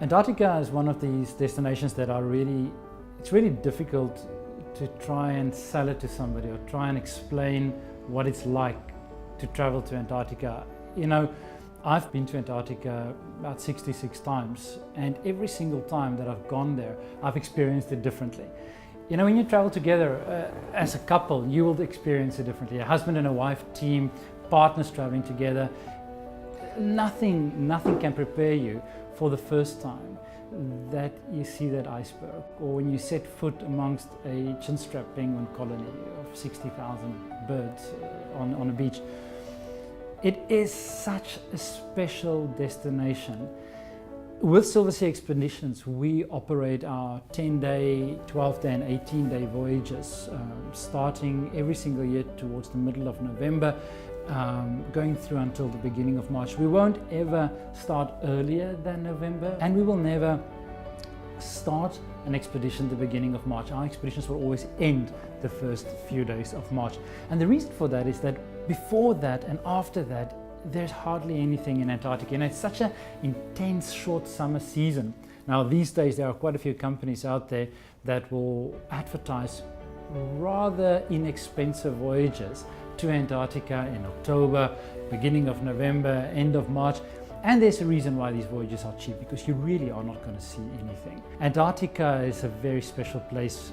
Antarctica is one of these destinations that it's really difficult to try and sell it to somebody or try and explain what it's like to travel to Antarctica. You know, I've been to Antarctica about 66 times, and every single time that I've gone there, I've experienced it differently. You know, when you travel together as a couple, you will experience it differently. A husband and a wife team, partners traveling together, nothing can prepare you for the first time that you see that iceberg, or when you set foot amongst a chinstrap penguin colony of 60,000 birds on a beach. It is such a special destination. With Silver Sea Expeditions, we operate our 10-day, 12-day and 18-day voyages, starting every single year towards the middle of November, going through until the beginning of March. We won't ever start earlier than November, and we will never start an expedition at the beginning of March. Our expeditions will always end the first few days of March. And the reason for that is that before that and after that, there's hardly anything in Antarctica. And it's such an intense short summer season. Now these days there are quite a few companies out there that will advertise rather inexpensive voyages to Antarctica in October, beginning of November, end of March. And there's a reason why these voyages are cheap, because you really are not going to see anything. Antarctica is a very special place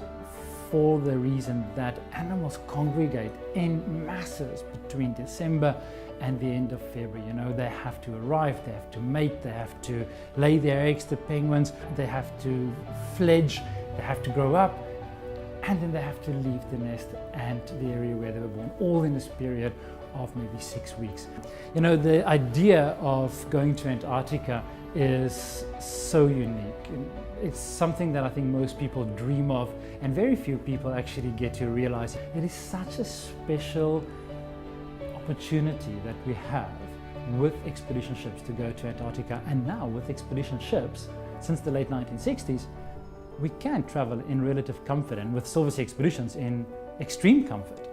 for the reason that animals congregate in masses between December and the end of February. You know, they have to arrive, they have to mate, they have to lay their eggs, the penguins, they have to fledge, they have to grow up, and then they have to leave the nest and the area where they were born, all in this period of maybe 6 weeks. You know, the idea of going to Antarctica is so unique. It's something that I think most people dream of, and very few people actually get to realize. It is such a special opportunity that we have with expedition ships to go to Antarctica, and now with expedition ships since the late 1960s, we can travel in relative comfort, and with Silver Sea Expeditions in extreme comfort.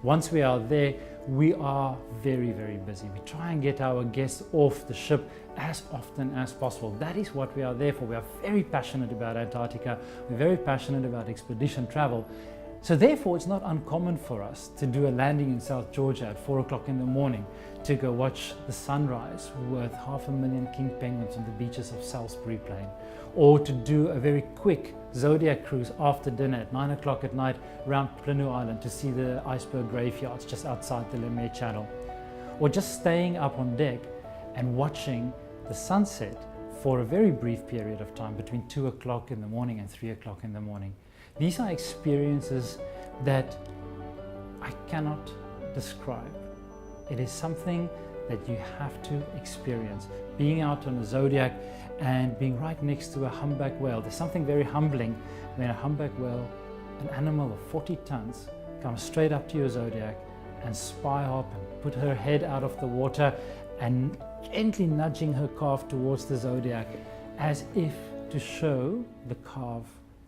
Once we are there, we are very, very busy. We try and get our guests off the ship as often as possible. That is what we are there for. We are very passionate about Antarctica. We're very passionate about expedition travel. So therefore, it's not uncommon for us to do a landing in South Georgia at 4 o'clock in the morning to go watch the sunrise with 500,000 king penguins on the beaches of Salisbury Plain, or to do a very quick Zodiac cruise after dinner at 9 o'clock at night around Planu Island to see the iceberg graveyards just outside the Lemaire Channel, or just staying up on deck and watching the sunset for a very brief period of time between 2 o'clock in the morning and 3 o'clock in the morning. These are experiences that I cannot describe. It is something that you have to experience. Being out on a Zodiac and being right next to a humpback whale. There's something very humbling when a humpback whale, an animal of 40 tons, comes straight up to your Zodiac and spy hop and put her head out of the water and gently nudging her calf towards the Zodiac as if to show the calf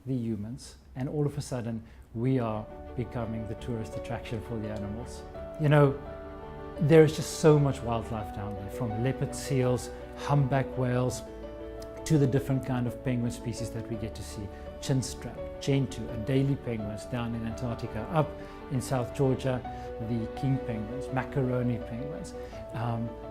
the humans. And all of a sudden we are becoming the tourist attraction for the animals. You know, there is just so much wildlife down there, from leopard seals, humpback whales, to the different kind of penguin species that we get to see. Chinstrap, Gentoo, Adelie penguins down in Antarctica. Up in South Georgia, the king penguins, macaroni penguins,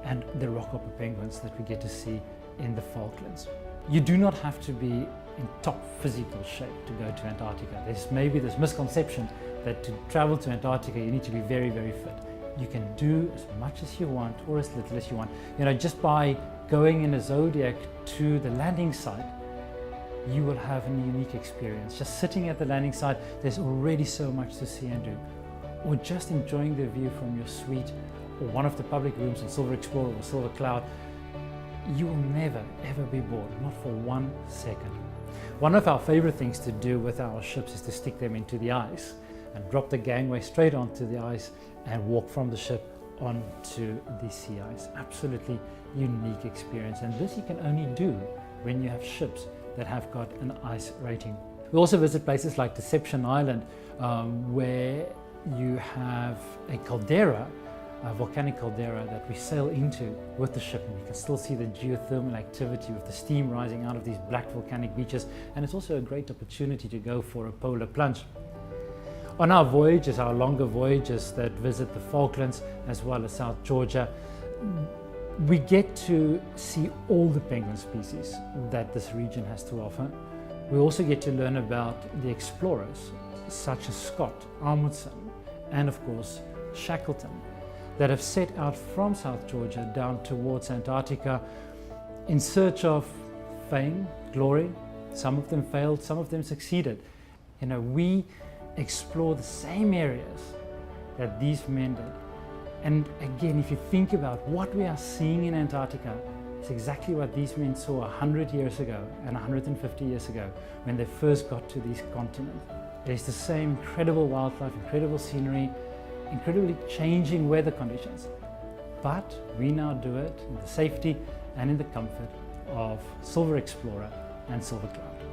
and the rockhopper penguins that we get to see in the Falklands. You do not have to be in top physical shape to go to Antarctica. There's maybe this misconception that to travel to Antarctica you need to be very, very fit. You can do as much as you want or as little as you want. You know, just by going in a Zodiac to the landing site, you will have a unique experience. Just sitting at the landing site, there's already so much to see and do. Or just enjoying the view from your suite or one of the public rooms on Silver Explorer or Silver Cloud. You will never, ever be bored, not for 1 second. One of our favorite things to do with our ships is to stick them into the ice and drop the gangway straight onto the ice and walk from the ship onto the sea ice. Absolutely unique experience, and this you can only do when you have ships that have got an ice rating. We also visit places like Deception Island, where you have a caldera volcanic caldera that we sail into with the ship, and you can still see the geothermal activity with the steam rising out of these black volcanic beaches, and it's also a great opportunity to go for a polar plunge. On our voyages, our longer voyages that visit the Falklands as well as South Georgia, we get to see all the penguin species that this region has to offer. We also get to learn about the explorers such as Scott, Amundsen, and of course Shackleton, that have set out from South Georgia down towards Antarctica in search of fame, glory. Some of them failed, some of them succeeded. You know, we explore the same areas that these men did. And again, if you think about what we are seeing in Antarctica, it's exactly what these men saw 100 years ago and 150 years ago when they first got to these continents. There's the same incredible wildlife, incredible scenery, incredibly changing weather conditions. But we now do it in the safety and in the comfort of Silver Explorer and Silver Cloud.